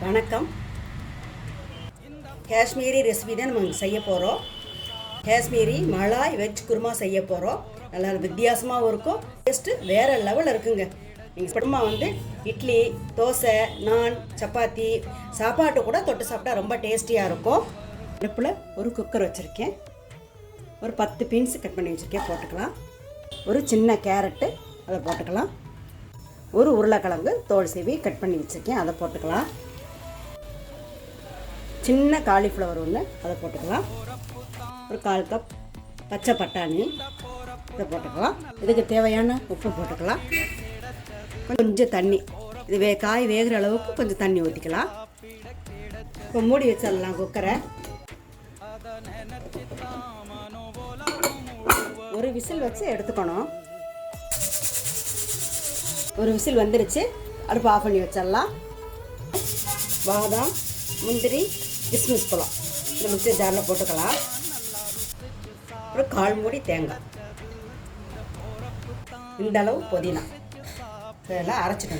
வணக்கம். காஷ்மீரி ரெசிபி தான் நம்ம செய்ய போகிறோம். காஷ்மீரி மலாய் வெஜ் குருமா செய்ய போகிறோம். நல்லா வித்தியாசமாகவும் இருக்கும், டேஸ்ட்டு வேறு லெவலில் இருக்குங்க. நீங்கள் குருமா இட்லி, தோசை, நான், சப்பாத்தி சாப்பாட்டு கூட தொட்டு சாப்பிட்டா ரொம்ப டேஸ்டியாக இருக்கும். அடுப்பில் ஒரு குக்கர் வச்சுருக்கேன். ஒரு 10 பீன்ஸ் கட் பண்ணி வச்சுருக்கேன், போட்டுக்கலாம். ஒரு சின்ன கேரட்டு அதை போட்டுக்கலாம். ஒரு உருளைக்கிழங்கு தோல் சீவி கட் பண்ணி வச்சுருக்கேன், அதை போட்டுக்கலாம். சின்ன காலிஃப்ளவர் ஒன்று அதை போட்டுக்கலாம். ஒரு 1/4 கப் பச்சை பட்டாணி இதை போட்டுக்கலாம். இதுக்கு தேவையான உப்பு போட்டுக்கலாம். கொஞ்சம் தண்ணி, இது காய் வேகிற அளவுக்கு கொஞ்சம் தண்ணி ஊற்றிக்கலாம். இப்போ மூடி வச்சிடலாம் குக்கரை. ஒரு விசில் வச்சு எடுத்துக்கணும். ஒரு விசில் வந்துருச்சு, அடுப்பு ஆஃப் பண்ணி வச்சிடலாம். பாதாம், முந்திரி, கிஸ்மிஸ் பழம் இந்த மிக்சர் ஜாரில் போட்டுக்கலாம். ஒரு 1/4 மூடி தேங்காய், இந்த அளவு புதினா, இதெல்லாம் அரைச்சிட்டு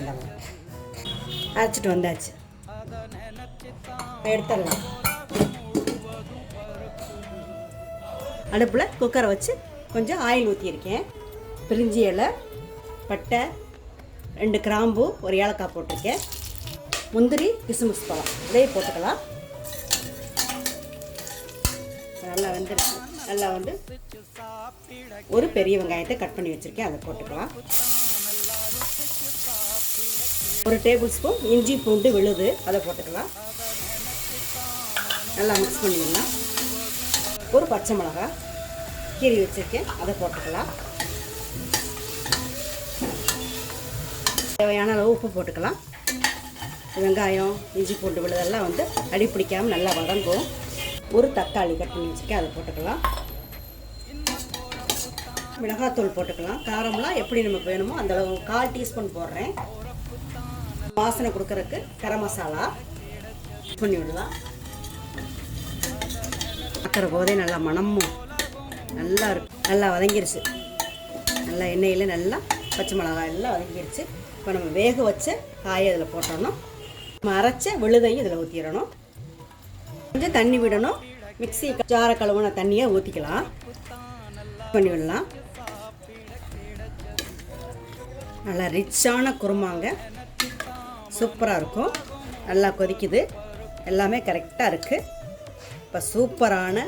வந்தாச்சு. எடுத்துடலாம். அடுப்பில் குக்கரை வச்சு கொஞ்சம் ஆயில் ஊற்றியிருக்கேன். பிரிஞ்சி இலை, பட்டை, 2 கிராம்பு, ஒரு ஏலக்காய் போட்டிருக்கேன். முந்திரி, கிஸ்மிஸ் பழம் இதையும் போட்டுக்கலாம். நல்லா வந்துருச்சு. நல்லா ஒரு பெரிய வெங்காயத்தை கட் பண்ணி வச்சுருக்கேன், அதை போட்டுக்கலாம். ஒரு டேபிள் ஸ்பூன் இஞ்சி பூண்டு விழுது, அதை போட்டுக்கலாம். நல்லா மிக்ஸ் பண்ணிடலாம். ஒரு பச்சை மிளகாய் கீறி வச்சுருக்கேன், அதை போட்டுக்கலாம். தேவையான அளவு உப்பு போட்டுக்கலாம். வெங்காயம், இஞ்சி பூண்டு விழுதெல்லாம் அடி பிடிக்காமல் நல்லா வதங்கும். ஒரு தக்காளி கட் பண்ணி வச்சுருக்கேன், அதை போட்டுக்கலாம். மிளகாத்தூள் போட்டுக்கலாம். காரம்லாம் எப்படி நமக்கு வேணுமோ அந்த அளவு 1/4 டீஸ்பூன் போடுறேன். வாசனை கொடுக்கறதுக்கு கரம் மசாலா பண்ணி விடலாம். பார்க்குற போதே நல்லா மணமும் நல்லா இருக்கும். நல்லா வதங்கிருச்சு. நல்லா எண்ணெயில் நல்லா பச்சை மிளகாய் எல்லாம் வதங்கிருச்சு. இப்போ நம்ம வேக வச்ச காயை அதில் போட்டோம்னா நம்ம அரைச்ச விழுதையும் இதில் ஊற்றிடணும். கொஞ்சம் தண்ணி விடணும். மிக்ஸி ஜாரை கழுவுன தண்ணியை ஊற்றிக்கலாம். பண்ணி விடலாம். நல்லா ரிச்சான குருமாங்க, சூப்பராக இருக்கும். நல்லா கொதிக்குது, எல்லாமே கரெக்டாக இருக்குது. இப்போ சூப்பரான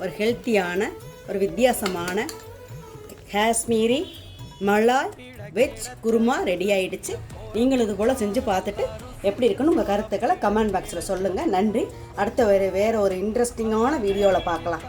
ஒரு ஹெல்த்தியான ஒரு வித்தியாசமான காஷ்மீரி மலாய் வெஜ் குருமா ரெடி ஆகிடுச்சு. நீங்களும் இது போல் செஞ்சு பார்த்துட்டு எப்படி இருக்குன்னு உங்கள் கருத்துக்களை கமெண்ட் பாக்ஸில் சொல்லுங்கள். நன்றி. அடுத்த வேறு ஒரு இன்ட்ரெஸ்டிங்கான வீடியோவில் பார்க்கலாம்.